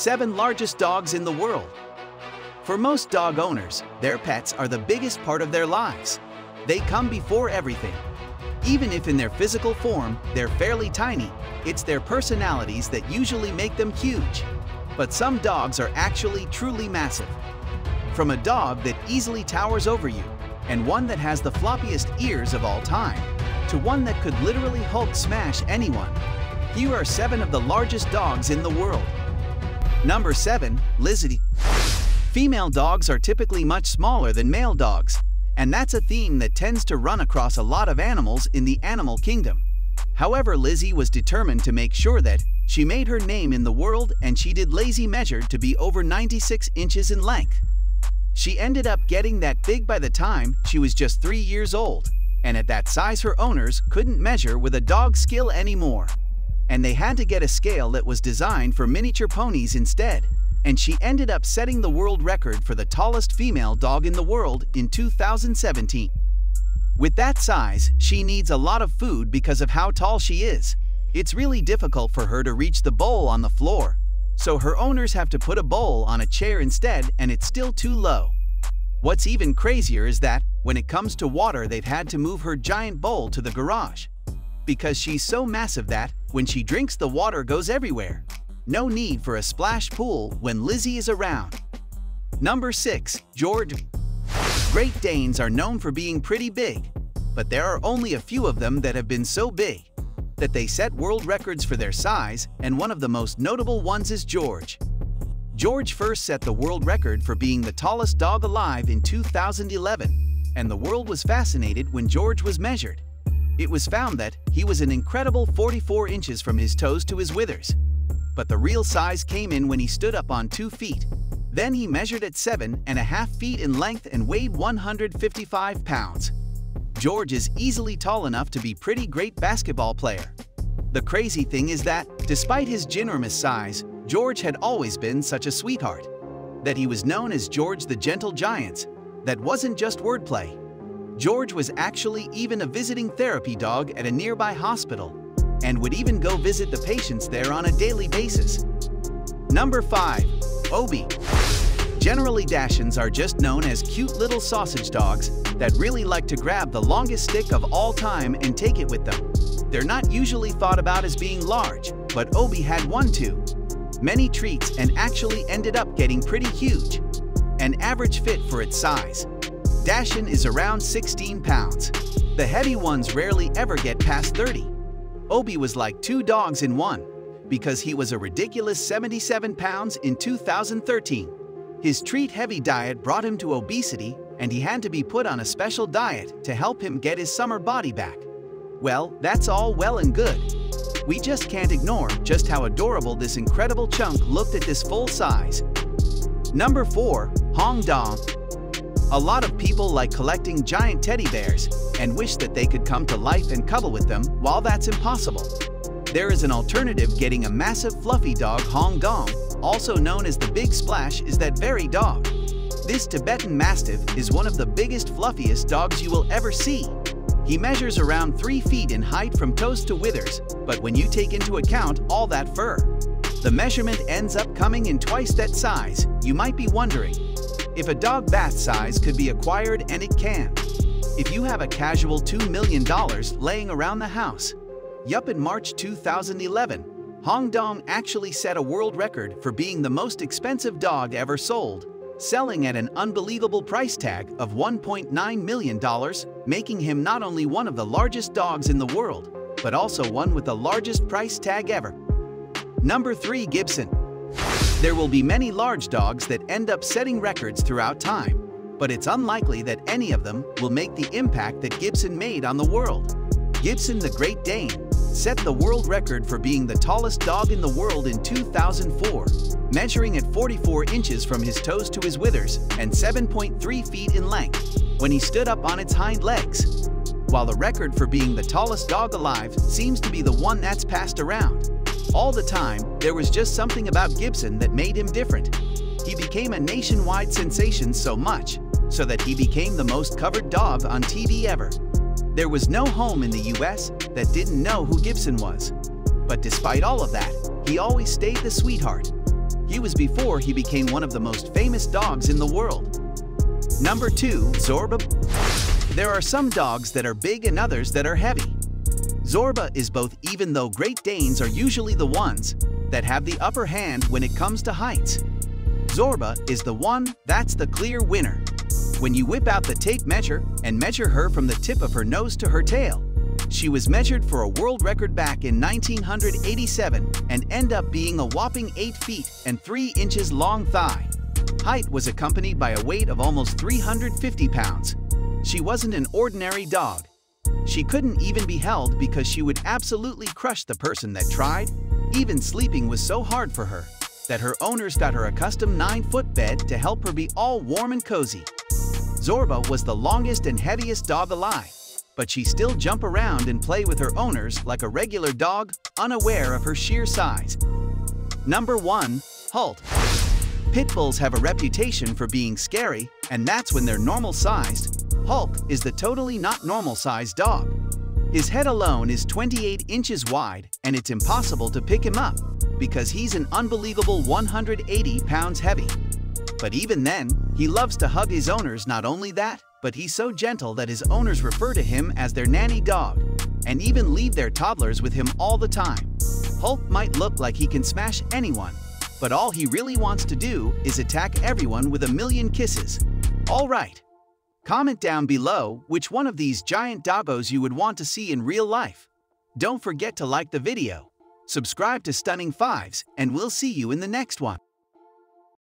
7 largest dogs in the world. For most dog owners, their pets are the biggest part of their lives. They come before everything. Even if in their physical form, they're fairly tiny, it's their personalities that usually make them huge. But some dogs are actually truly massive. From a dog that easily towers over you, and one that has the floppiest ears of all time, to one that could literally Hulk smash anyone. Here are 7 of the largest dogs in the world. Number 7. Lizzie. Female dogs are typically much smaller than male dogs, and that's a theme that tends to run across a lot of animals in the animal kingdom. However, Lizzie was determined to make sure that she made her name in the world, and she did Lizzie measured to be over 96 inches in length. She ended up getting that big by the time she was just 3 years old, and at that size her owners couldn't measure with a dog's skill anymore. And they had to get a scale that was designed for miniature ponies instead, and she ended up setting the world record for the tallest female dog in the world in 2017. With that size, she needs a lot of food because of how tall she is. It's really difficult for her to reach the bowl on the floor, so her owners have to put a bowl on a chair instead, and it's still too low. What's even crazier is that, when it comes to water, they've had to move her giant bowl to the garage, because she's so massive that, when she drinks, the water goes everywhere. No need for a splash pool when Lizzie is around. Number 6. George. Great Danes are known for being pretty big, but there are only a few of them that have been so big that they set world records for their size, and one of the most notable ones is George. George first set the world record for being the tallest dog alive in 2011, and the world was fascinated when George was measured. It was found that he was an incredible 44 inches from his toes to his withers. But the real size came in when he stood up on 2 feet. Then he measured at 7.5 feet in length and weighed 155 pounds. George is easily tall enough to be a pretty great basketball player. The crazy thing is that, despite his ginormous size, George had always been such a sweetheart. That he was known as George the Gentle Giant. That wasn't just wordplay. George was actually even a visiting therapy dog at a nearby hospital, and would even go visit the patients there on a daily basis. Number 5. Obi. Generally, Dachshunds are just known as cute little sausage dogs that really like to grab the longest stick of all time and take it with them. They're not usually thought about as being large, but Obi had one too. Many treats and actually ended up getting pretty huge. An average fit for its size. Dachshund is around 16 pounds. The heavy ones rarely ever get past 30. Obi was like 2 dogs in one, because he was a ridiculous 77 pounds in 2013. His treat-heavy diet brought him to obesity, and he had to be put on a special diet to help him get his summer body back. Well, that's all well and good. We just can't ignore just how adorable this incredible chunk looked at this full size. Number 4. Hong Dong. A lot of people like collecting giant teddy bears and wish that they could come to life and cuddle with them. While that's impossible, there is an alternative. Getting a massive fluffy dog. Hong Dong, also known as the Big Splash, is that very dog. This Tibetan Mastiff is one of the biggest, fluffiest dogs you will ever see. He measures around 3 feet in height from toes to withers, but when you take into account all that fur, the measurement ends up coming in twice that size. You might be wondering if a dog that size could be acquired, and it can. If you have a casual $2 million laying around the house. Yup, in March 2011, Hong Dong actually set a world record for being the most expensive dog ever sold, selling at an unbelievable price tag of $1.9 million, making him not only one of the largest dogs in the world, but also one with the largest price tag ever. Number 3. Gibson. There will be many large dogs that end up setting records throughout time, but it's unlikely that any of them will make the impact that Gibson made on the world. Gibson the Great Dane set the world record for being the tallest dog in the world in 2004, measuring at 44 inches from his toes to his withers and 7.3 feet in length when he stood up on its hind legs. While the record for being the tallest dog alive seems to be the one that's passed around all the time, there was just something about Gibson that made him different. He became a nationwide sensation, so much so that he became the most covered dog on TV ever. There was no home in the US that didn't know who Gibson was. But despite all of that, he always stayed the sweetheart. He was before he became one of the most famous dogs in the world. Number 2. Zorba. There are some dogs that are big and others that are heavy. Zorba is both, even though Great Danes are usually the ones that have the upper hand when it comes to heights. Zorba is the one that's the clear winner. When you whip out the tape measure and measure her from the tip of her nose to her tail, she was measured for a world record back in 1987 and ended up being a whopping 8 feet and 3 inches long thigh. Height was accompanied by a weight of almost 350 pounds. She wasn't an ordinary dog. She couldn't even be held because she would absolutely crush the person that tried. Even sleeping was so hard for her that her owners got her a custom 9-foot bed to help her be all warm and cozy. Zorba was the longest and heaviest dog alive, but she still jumped around and play with her owners like a regular dog, unaware of her sheer size. Number 1. Halt. Pit bulls have a reputation for being scary, and that's when they're normal-sized. Hulk is the totally not normal-sized dog. His head alone is 28 inches wide, and it's impossible to pick him up because he's an unbelievable 180 pounds heavy. But even then, he loves to hug his owners. Not only that, but he's so gentle that his owners refer to him as their nanny dog, and even leave their toddlers with him all the time. Hulk might look like he can smash anyone, but all he really wants to do is attack everyone with a million kisses. All right. Comment down below which one of these giant doggos you would want to see in real life. Don't forget to like the video, subscribe to Stunning Fives, and we'll see you in the next one.